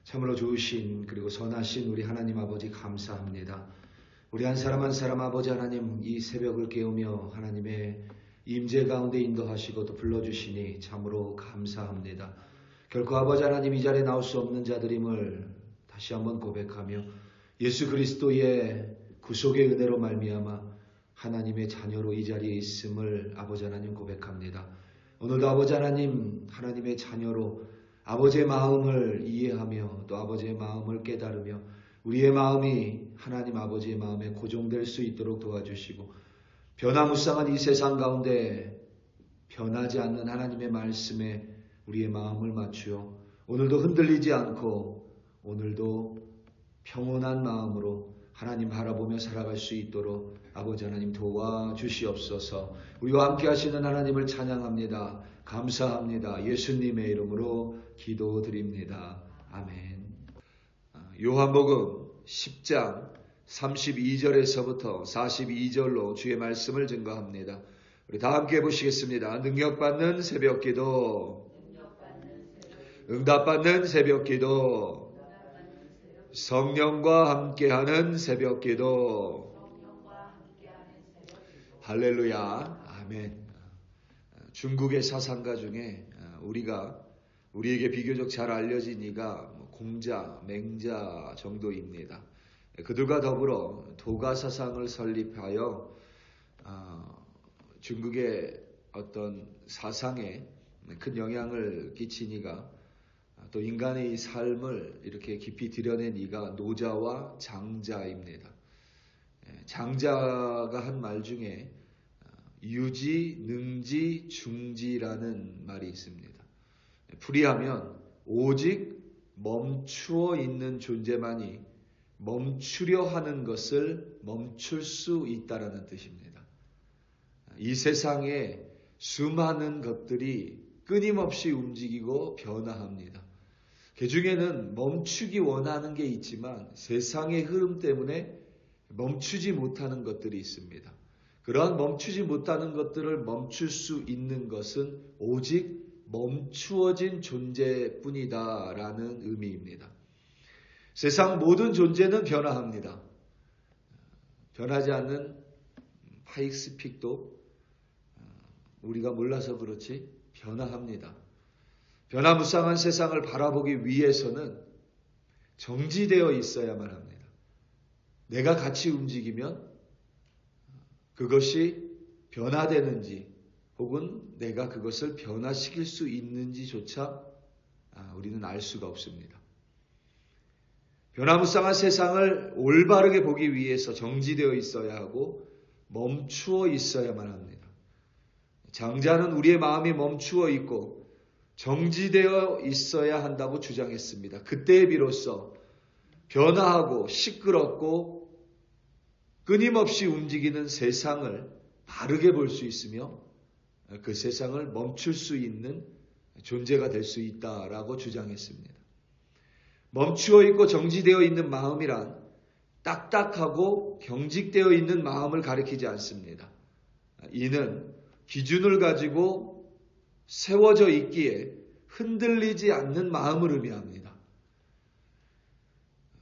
참으로 좋으신 그리고 선하신 우리 하나님 아버지 감사합니다. 우리 한 사람 한 사람 아버지 하나님 이 새벽을 깨우며 하나님의 임재 가운데 인도하시고 또 불러주시니 참으로 감사합니다. 결코 아버지 하나님 이 자리에 나올 수 없는 자들임을 다시 한번 고백하며 예수 그리스도의 구속의 은혜로 말미암아 하나님의 자녀로 이 자리에 있음을 아버지 하나님 고백합니다. 오늘도 아버지 하나님 하나님의 자녀로 아버지의 마음을 이해하며 또 아버지의 마음을 깨달으며 우리의 마음이 하나님 아버지의 마음에 고정될 수 있도록 도와주시고 변화무쌍한 이 세상 가운데 변하지 않는 하나님의 말씀에 우리의 마음을 맞추어 오늘도 흔들리지 않고 오늘도 평온한 마음으로 하나님 바라보며 살아갈 수 있도록 아버지 하나님 도와주시옵소서. 우리와 함께 하시는 하나님을 찬양합니다. 감사합니다. 예수님의 이름으로 기도드립니다. 아멘. 요한복음 10장 32절에서부터 42절로 주의 말씀을 증거합니다. 우리 다 함께 보시겠습니다. 능력받는 새벽기도, 응답받는 새벽기도, 성령과 함께하는 새벽기도. 할렐루야. 아멘. 중국의 사상가 중에 우리에게 비교적 잘 알려진 이가 공자, 맹자 정도입니다. 그들과 더불어 도가 사상을 설립하여 중국의 어떤 사상에 큰 영향을 끼친 이가 또 인간의 삶을 이렇게 깊이 들여낸 이가 노자와 장자입니다. 장자가 한 말 중에 유지, 능지, 중지라는 말이 있습니다. 풀이하면 오직 멈추어 있는 존재만이 멈추려 하는 것을 멈출 수 있다라는 뜻입니다. 이 세상에 수많은 것들이 끊임없이 움직이고 변화합니다. 그 중에는 멈추기 원하는 게 있지만 세상의 흐름 때문에 멈추지 못하는 것들이 있습니다. 그러한 멈추지 못하는 것들을 멈출 수 있는 것은 오직 멈추어진 존재뿐이다라는 의미입니다. 세상 모든 존재는 변화합니다. 변하지 않는 파익스픽도 우리가 몰라서 그렇지 변화합니다. 변화무쌍한 세상을 바라보기 위해서는 정지되어 있어야만 합니다. 내가 같이 움직이면 그것이 변화되는지 혹은 내가 그것을 변화시킬 수 있는지조차 우리는 알 수가 없습니다. 변화무쌍한 세상을 올바르게 보기 위해서 정지되어 있어야 하고 멈추어 있어야만 합니다. 장자는 우리의 마음이 멈추어 있고 정지되어 있어야 한다고 주장했습니다. 그때에 비로소 변화하고 시끄럽고 끊임없이 움직이는 세상을 바르게 볼 수 있으며 그 세상을 멈출 수 있는 존재가 될 수 있다라고 주장했습니다. 멈추어 있고 정지되어 있는 마음이란 딱딱하고 경직되어 있는 마음을 가리키지 않습니다. 이는 기준을 가지고 세워져 있기에 흔들리지 않는 마음을 의미합니다.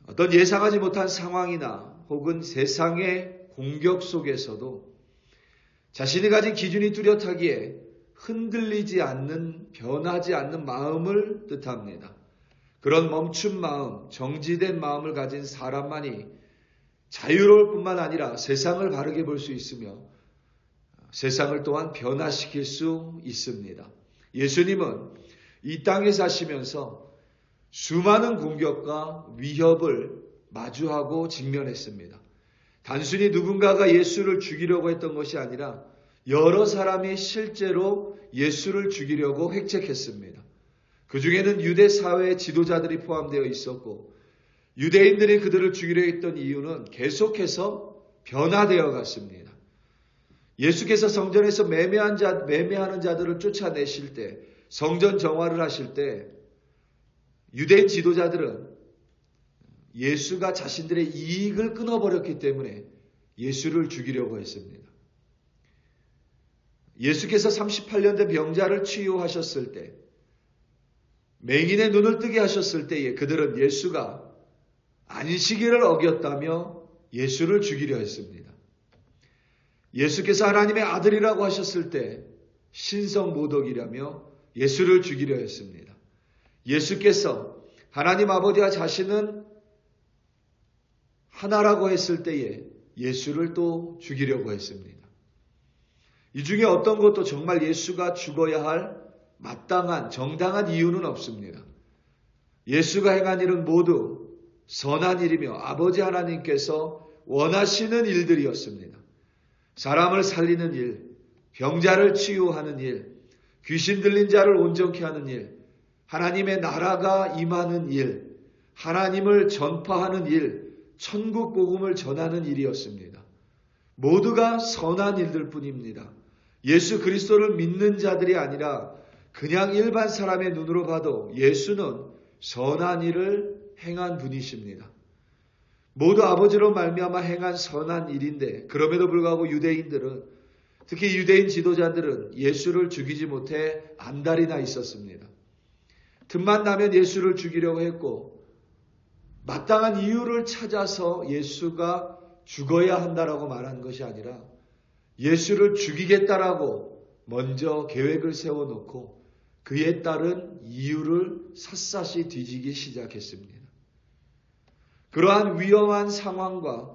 어떤 예상하지 못한 상황이나 혹은 세상의 공격 속에서도 자신이 가진 기준이 뚜렷하기에 흔들리지 않는, 변하지 않는 마음을 뜻합니다. 그런 멈춘 마음, 정지된 마음을 가진 사람만이 자유로울 뿐만 아니라 세상을 바르게 볼 수 있으며 세상을 또한 변화시킬 수 있습니다. 예수님은 이 땅에 사시면서 수많은 공격과 위협을 마주하고 직면했습니다. 단순히 누군가가 예수를 죽이려고 했던 것이 아니라 여러 사람이 실제로 예수를 죽이려고 획책했습니다. 그 중에는 유대 사회의 지도자들이 포함되어 있었고 유대인들이 그들을 죽이려 했던 이유는 계속해서 변화되어 갔습니다. 예수께서 성전에서 매매하는 자들을 쫓아내실 때, 성전 정화를 하실 때 유대인 지도자들은 예수가 자신들의 이익을 끊어버렸기 때문에 예수를 죽이려고 했습니다. 예수께서 38년 된 병자를 치유하셨을 때 맹인의 눈을 뜨게 하셨을 때에 그들은 예수가 안식일을 어겼다며 예수를 죽이려 했습니다. 예수께서 하나님의 아들이라고 하셨을 때 신성모독이라며 예수를 죽이려 했습니다. 예수께서 하나님 아버지와 자신은 하나라고 했을 때에 예수를 또 죽이려고 했습니다. 이 중에 어떤 것도 정말 예수가 죽어야 할 마땅한 정당한 이유는 없습니다. 예수가 행한 일은 모두 선한 일이며 아버지 하나님께서 원하시는 일들이었습니다. 사람을 살리는 일, 병자를 치유하는 일, 귀신 들린 자를 온전케 하는 일, 하나님의 나라가 임하는 일, 하나님을 전파하는 일, 천국 복음을 전하는 일이었습니다. 모두가 선한 일들 뿐입니다. 예수 그리스도를 믿는 자들이 아니라 그냥 일반 사람의 눈으로 봐도 예수는 선한 일을 행한 분이십니다. 모두 아버지로 말미암아 행한 선한 일인데 그럼에도 불구하고 유대인들은, 특히 유대인 지도자들은 예수를 죽이지 못해 안달이나 있었습니다. 틈만 나면 예수를 죽이려고 했고 마땅한 이유를 찾아서 예수가 죽어야 한다라고 말한 것이 아니라 예수를 죽이겠다라고 먼저 계획을 세워놓고 그에 따른 이유를 샅샅이 뒤지기 시작했습니다. 그러한 위험한 상황과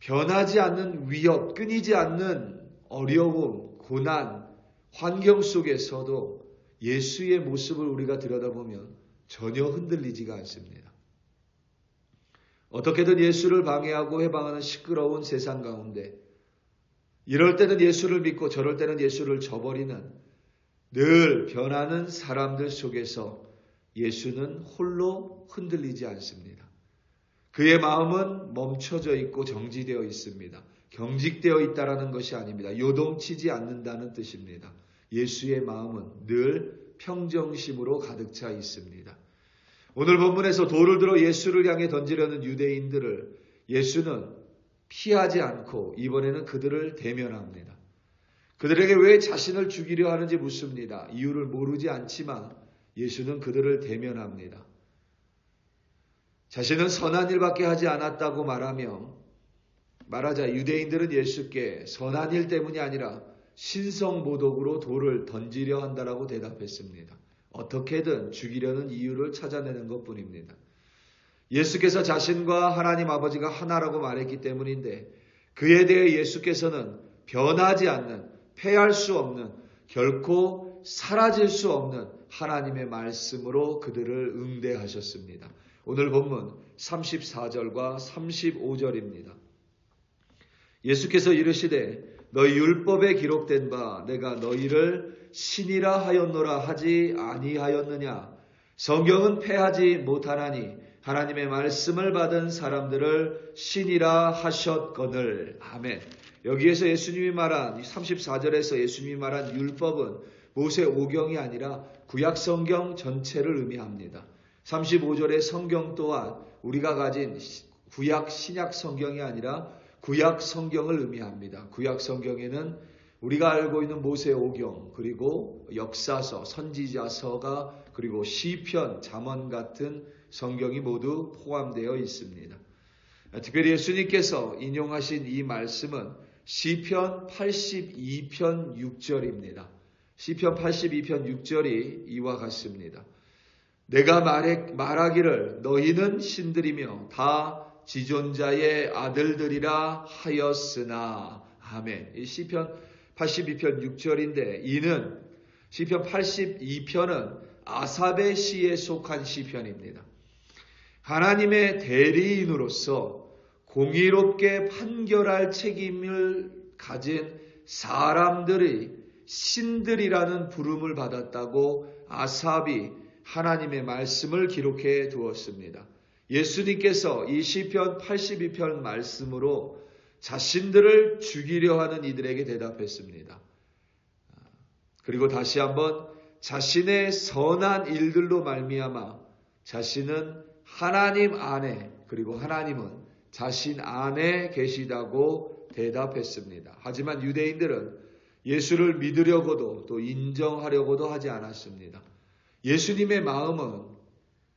변하지 않는 위협, 끊이지 않는 어려움, 고난, 환경 속에서도 예수의 모습을 우리가 들여다보면 전혀 흔들리지가 않습니다. 어떻게든 예수를 방해하고 해방하는 시끄러운 세상 가운데 이럴 때는 예수를 믿고 저럴 때는 예수를 저버리는 늘 변하는 사람들 속에서 예수는 홀로 흔들리지 않습니다. 그의 마음은 멈춰져 있고 정지되어 있습니다. 경직되어 있다라는 것이 아닙니다. 요동치지 않는다는 뜻입니다. 예수의 마음은 늘 평정심으로 가득 차 있습니다. 오늘 본문에서 돌을 들어 예수를 향해 던지려는 유대인들을 예수는 피하지 않고 이번에는 그들을 대면합니다. 그들에게 왜 자신을 죽이려 하는지 묻습니다. 이유를 모르지 않지만 예수는 그들을 대면합니다. 자신은 선한 일밖에 하지 않았다고 말하자 유대인들은 예수께 선한 일 때문이 아니라 신성모독으로 돌을 던지려 한다라고 대답했습니다. 어떻게든 죽이려는 이유를 찾아내는 것뿐입니다. 예수께서 자신과 하나님 아버지가 하나라고 말했기 때문인데 그에 대해 예수께서는 변하지 않는, 패할 수 없는, 결코 사라질 수 없는 하나님의 말씀으로 그들을 응대하셨습니다. 오늘 본문 34절과 35절입니다. 예수께서 이르시되 너희 율법에 기록된 바 내가 너희를 신이라 하였노라 하지 아니하였느냐. 성경은 패하지 못하나니 하나님의 말씀을 받은 사람들을 신이라 하셨거늘. 아멘. 여기에서 예수님이 말한 34절에서 예수님이 말한 율법은 모세 오경이 아니라 구약 성경 전체를 의미합니다. 35절의 성경 또한 우리가 가진 구약 신약 성경이 아니라 구약 성경을 의미합니다. 구약 성경에는 우리가 알고 있는 모세 오경, 그리고 역사서, 선지자서가, 그리고 시편, 잠언 같은 성경이 모두 포함되어 있습니다. 특별히 예수님께서 인용하신 이 말씀은 시편 82편 6절입니다. 시편 82편 6절이 이와 같습니다. 내가 말하기를 너희는 신들이며 다 지존자의 아들들이라 하였으나. 아멘. 이 시편 82편 6절인데 이는 시편 82편은 아삽의 시에 속한 시편입니다. 하나님의 대리인으로서 공의롭게 판결할 책임을 가진 사람들이 신들이라는 부름을 받았다고 아삽이 하나님의 말씀을 기록해 두었습니다. 예수님께서 이 시편 82편 말씀으로 자신들을 죽이려 하는 이들에게 대답했습니다. 그리고 다시 한번 자신의 선한 일들로 말미암아 자신은 하나님 안에, 그리고 하나님은 자신 안에 계시다고 대답했습니다. 하지만 유대인들은 예수를 믿으려고도 또 인정하려고도 하지 않았습니다. 예수님의 마음은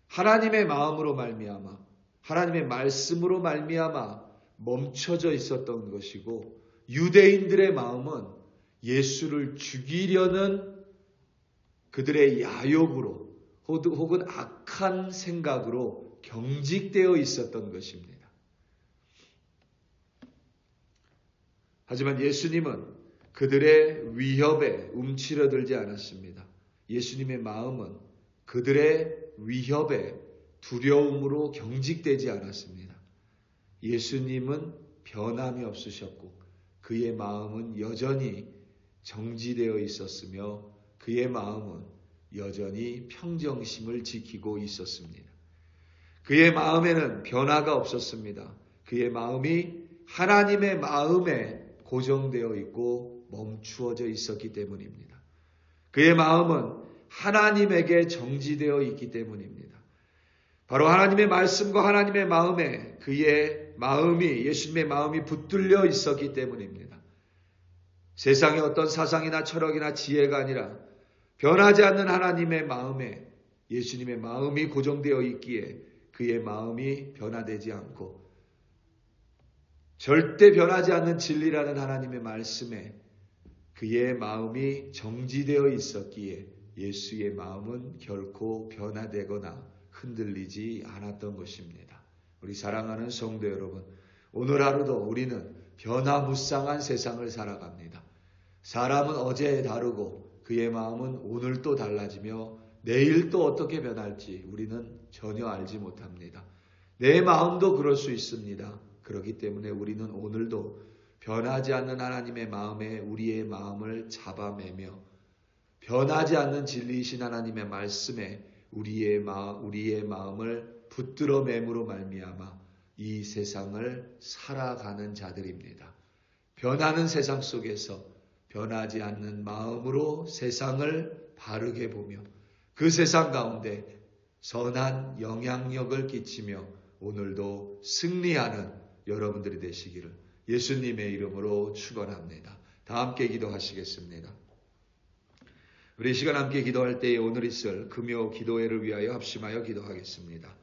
하나님의 마음으로 말미암아 하나님의 말씀으로 말미암아 멈춰져 있었던 것이고 유대인들의 마음은 예수를 죽이려는 그들의 야욕으로 혹은 악한 생각으로 경직되어 있었던 것입니다. 하지만 예수님은 그들의 위협에 움츠러들지 않았습니다. 예수님의 마음은 그들의 위협에 두려움으로 경직되지 않았습니다. 예수님은 변함이 없으셨고 그의 마음은 여전히 정지되어 있었으며 그의 마음은 여전히 평정심을 지키고 있었습니다. 그의 마음에는 변화가 없었습니다. 그의 마음이 하나님의 마음에 고정되어 있고 멈추어져 있었기 때문입니다. 그의 마음은 하나님에게 정지되어 있기 때문입니다. 바로 하나님의 말씀과 하나님의 마음에 그의 마음이 예수님의 마음이 붙들려 있었기 때문입니다. 세상의 어떤 사상이나 철학이나 지혜가 아니라 변하지 않는 하나님의 마음에 예수님의 마음이 고정되어 있기에 그의 마음이 변화되지 않고 절대 변하지 않는 진리라는 하나님의 말씀에 그의 마음이 정지되어 있었기에 예수의 마음은 결코 변화되거나 흔들리지 않았던 것입니다. 우리 사랑하는 성도 여러분, 오늘 하루도 우리는 변화무쌍한 세상을 살아갑니다. 사람은 어제 다르고 그의 마음은 오늘 또 달라지며 내일 또 어떻게 변할지 우리는 전혀 알지 못합니다. 내 마음도 그럴 수 있습니다. 그렇기 때문에 우리는 오늘도 변하지 않는 하나님의 마음에 우리의 마음을 잡아매며 변하지 않는 진리이신 하나님의 말씀에 우리의 마음을 붙들어 매므로 말미암아 이 세상을 살아가는 자들입니다. 변하는 세상 속에서 변하지 않는 마음으로 세상을 바르게 보며 그 세상 가운데 선한 영향력을 끼치며 오늘도 승리하는 여러분들이 되시기를 예수님의 이름으로 축원합니다. 다 함께 기도하시겠습니다. 우리 시간 함께 기도할 때에 오늘 있을 금요 기도회를 위하여 합심하여 기도하겠습니다.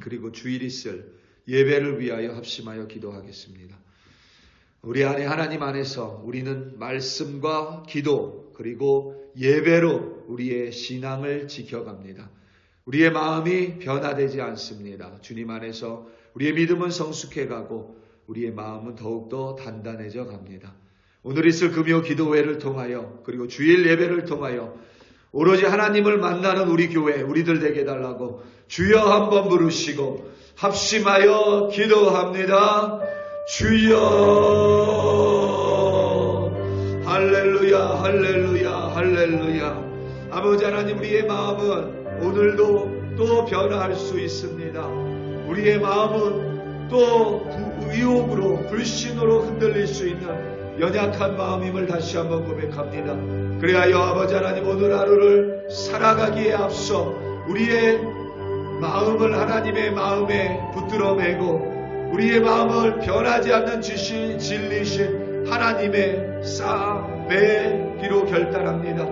그리고 주일 있을 예배를 위하여 합심하여 기도하겠습니다. 우리 안에 하나님 안에서 우리는 말씀과 기도 그리고 예배로 우리의 신앙을 지켜갑니다. 우리의 마음이 변화되지 않습니다. 주님 안에서 우리의 믿음은 성숙해가고 우리의 마음은 더욱더 단단해져 갑니다. 오늘 있을 금요 기도회를 통하여 그리고 주일 예배를 통하여 오로지 하나님을 만나는 우리 교회 우리들 되게 해달라고 주여 한번 부르시고 합심하여 기도합니다. 주여 할렐루야 할렐루야 할렐루야. 아버지 하나님 우리의 마음은 오늘도 또 변화할 수 있습니다. 우리의 마음은 또 의욕으로 불신으로 흔들릴 수 있는 연약한 마음임을 다시 한번 고백합니다. 그리하여 아버지 하나님 오늘 하루를 살아가기에 앞서 우리의 마음을 하나님의 마음에 붙들어 매고 우리의 마음을 변하지 않는 진리신 하나님의 매기로 결단합니다.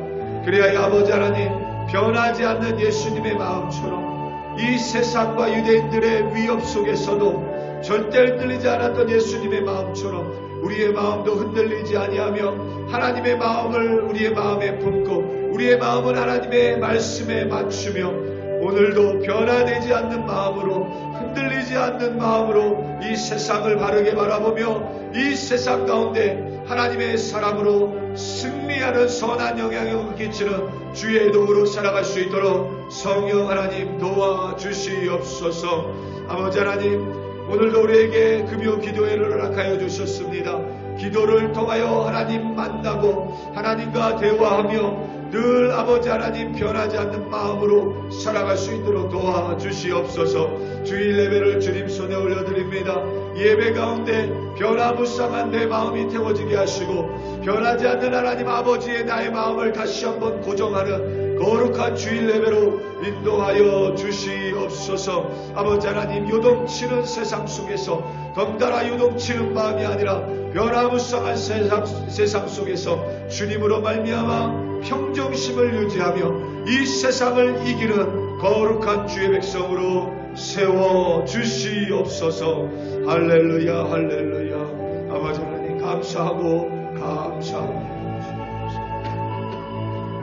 그리하여 아버지 하나님 변하지 않는 예수님의 마음처럼 이 세상과 유대인들의 위협 속에서도 절대 흔들리지 않았던 예수님의 마음처럼 우리의 마음도 흔들리지 아니하며 하나님의 마음을 우리의 마음에 품고 우리의 마음을 하나님의 말씀에 맞추며 오늘도 변화되지 않는 마음으로 흔들리지 않는 마음으로 이 세상을 바르게 바라보며 이 세상 가운데 하나님의 사람으로 승리하는 선한 영향력을 끼치는 주의 도구로 살아갈 수 있도록 성령 하나님 도와주시옵소서. 아버지 하나님 오늘도 우리에게 금요 기도회를 허락하여 주셨습니다. 기도를 통하여 하나님 만나고 하나님과 대화하며 늘 아버지 하나님 변하지 않는 마음으로 살아갈 수 있도록 도와주시옵소서. 주일 예배를 주님 손에 올려드립니다. 예배 가운데 변화무쌍한 내 마음이 태워지게 하시고 변하지 않는 하나님 아버지의 나의 마음을 다시 한번 고정하는 거룩한 주일 예배로 인도하여 주시옵소서. 아버지 하나님 요동치는 세상 속에서 덩달아 요동치는 마음이 아니라 변화무쌍한 세상 속에서 주님으로 말미암아 평정심을 유지하며 이 세상을 이기는 거룩한 주의 백성으로 세워주시옵소서. 할렐루야 할렐루야. 아버지 하나님 감사하고 감사합니다.